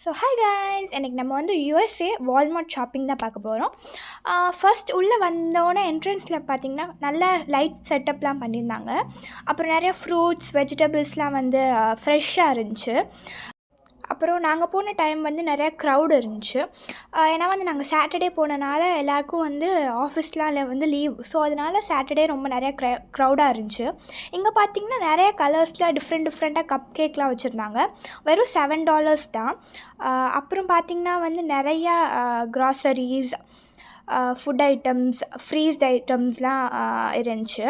So hi guys, எனக்கு நம்ம வந்து யூஎஸ்ஏ வால்மார்ட் ஷாப்பிங் தான் பார்க்க போகிறோம். ஃபர்ஸ்ட் உள்ளே வந்தோடனே என்ட்ரன்ஸில் பார்த்திங்கன்னா நல்ல லைட் செட்டப்லாம் பண்ணியிருந்தாங்க. அப்புறம் நிறையா ஃப்ரூட்ஸ் வெஜிடபிள்ஸ்லாம் வந்து ஃப்ரெஷ்ஷாக இருந்துச்சு. அப்புறம் நாங்கள் போன டைம் வந்து நிறையா க்ரௌட் இருந்துச்சு. ஏன்னா வந்து நாங்கள் சாட்டர்டே போனனால எல்லாேருக்கும் வந்து ஆஃபீஸ்லாம் வந்து லீவ். ஸோ அதனால் சாட்டர்டே ரொம்ப நிறையா க்ரௌடாக இருந்துச்சு. இங்கே பார்த்திங்கன்னா நிறைய கலர்ஸில் டிஃப்ரெண்ட்டாக கப் கேக்லாம் வச்சுருந்தாங்க. வெறும் $7 தான். அப்புறம் பார்த்திங்கன்னா வந்து நிறையா க்ராசரிஸ், ஃபுட் ஐட்டம்ஸ், ஃப்ரீஸ்ட் ஐட்டம்ஸ்லாம் இருந்துச்சு.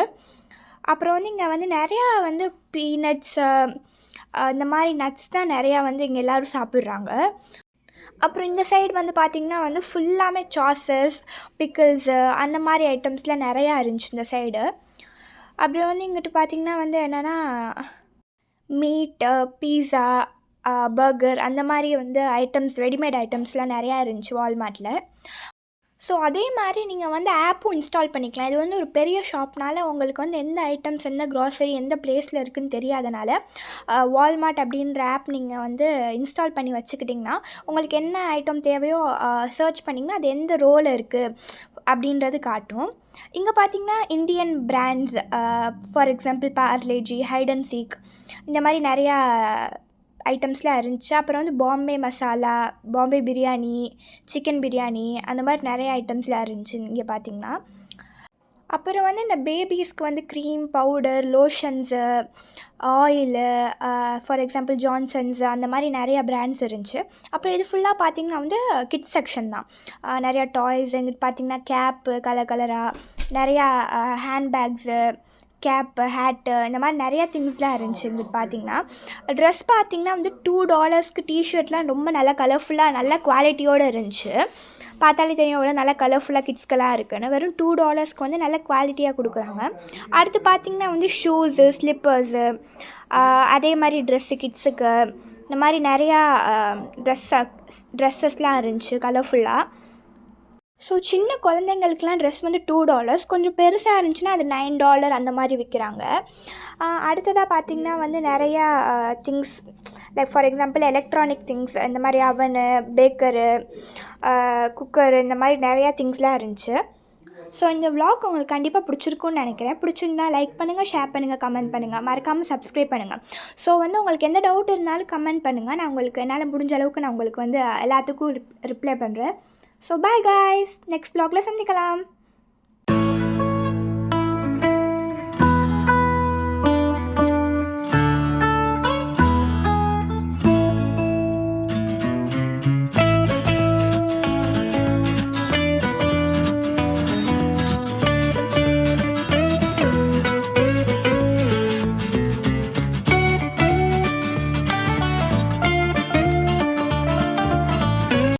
அப்புறம் வந்து இங்கே வந்து நிறையா வந்து பீனட்ஸு இந்த மாதிரி நட்ஸ் தான் நிறையா வந்து இங்கே எல்லோரும் சாப்பிட்றாங்க. அப்புறம் இந்த சைடு வந்து பார்த்திங்கன்னா வந்து ஃபுல்லாமே சாஸஸ், பிக்கிள்ஸு அந்த மாதிரி ஐட்டம்ஸ்லாம் நிறையா இருந்துச்சு இந்த சைடு. அப்புறம் வந்து இங்கிட்டு பார்த்திங்கன்னா வந்து என்னென்னா மீட்டு, பீஸா, பர்கர் அந்த மாதிரி வந்து ஐட்டம்ஸ், ரெடிமேட் ஐட்டம்ஸ்லாம் நிறையா இருந்துச்சு வால்மார்ட்டில். ஸோ அதே மாதிரி நீங்கள் வந்து ஆப்பும் இன்ஸ்டால் பண்ணிக்கலாம். இது வந்து ஒரு பெரிய ஷாப்னால உங்களுக்கு வந்து எந்த ஐட்டம்ஸ், எந்த க்ராசரி எந்த பிளேஸில் இருக்குதுன்னு தெரியாதனால வால்மார்ட் அப்படின்ற ஆப் நீங்கள் வந்து இன்ஸ்டால் பண்ணி வச்சுக்கிட்டிங்கன்னா உங்களுக்கு என்ன ஐட்டம் தேவையோ சர்ச் பண்ணிங்கன்னா அது எந்த ரோவில் இருக்குது அப்படின்றது காட்டும். இங்கே பார்த்திங்கன்னா Indian brands, for example Parle G, hide and seek இந்த மாதிரி நிறையா ஐட்டம்ஸ்லாம் இருந்துச்சு. அப்புறம் வந்து பாம்பே மசாலா, பாம்பே பிரியாணி, சிக்கன் பிரியாணி அந்த மாதிரி நிறைய ஐட்டம்ஸ்லாம் இருந்துச்சு இங்கே பார்த்திங்கன்னா. அப்புறம் வந்து இந்த பேபிஸ்க்கு வந்து cream, powder, lotions, oil, for example Johnson's அந்த மாதிரி நிறையா பிராண்ட்ஸ் இருந்துச்சு. அப்புறம் இது ஃபுல்லாக பார்த்திங்கன்னா வந்து கிட்ஸ் செக்ஷன் தான். நிறையா டாய்ஸ் எங்கிட்ட பார்த்திங்கன்னா கேப்பு கலராக நிறையா ஹேண்ட்பேக்ஸு, கேப்பு, ஹேட்டு இந்த மாதிரி நிறையா திங்ஸ்லாம் இருந்துச்சு. இங்கே பார்த்திங்கன்னா ட்ரெஸ் பார்த்திங்கன்னா வந்து $2க்கு டிஷர்ட்லாம் ரொம்ப நல்லா கலர்ஃபுல்லாக நல்ல குவாலிட்டியோடு இருந்துச்சு. பார்த்தாலே தெரியும் எவ்வளோ நல்லா கலர்ஃபுல்லாக கிட்ஸ்க்கெல்லாம் இருக்குன்னு. வெறும் $2க்கு வந்து நல்ல குவாலிட்டியாக கொடுக்குறாங்க. அடுத்து பார்த்திங்கன்னா வந்து ஷூஸு, ஸ்லிப்பர்ஸு, அதே மாதிரி ட்ரெஸ்ஸு கிட்ஸுக்கு இந்த மாதிரி நிறையா ட்ரெஸ்ஸஸ்லாம் இருந்துச்சு கலர்ஃபுல்லாக. ஸோ சின்ன குழந்தைங்களுக்குலாம் ட்ரெஸ் வந்து $2, கொஞ்சம் பெருசாக இருந்துச்சுன்னா அது $9 அந்த மாதிரி விற்கிறாங்க. அடுத்ததாக பார்த்திங்கன்னா வந்து நிறையா things, like for example electronic things, இந்த மாதிரி அவனு, பேக்கரு, குக்கரு இந்த மாதிரி நிறையா திங்ஸ்லாம் இருந்துச்சு. ஸோ இந்த விலாக் உங்களுக்கு கண்டிப்பாக பிடிச்சிருக்குன்னு நினைக்கிறேன். பிடிச்சிருந்தா லைக் பண்ணுங்கள், ஷேர் பண்ணுங்கள், கமெண்ட் பண்ணுங்கள், மறக்காமல் சப்ஸ்கிரைப் பண்ணுங்கள். ஸோ வந்து உங்களுக்கு எந்த டவுட் இருந்தாலும் கமெண்ட் பண்ணுங்கள். நான் உங்களுக்கு என்னால் முடிஞ்ச அளவுக்கு நான் உங்களுக்கு வந்து எல்லாத்துக்கும் ரிப்ளை பண்ணுறேன். ஸோ பாய் காய்ஸ், நெக்ஸ்ட் vlogல சந்திக்கலாம்.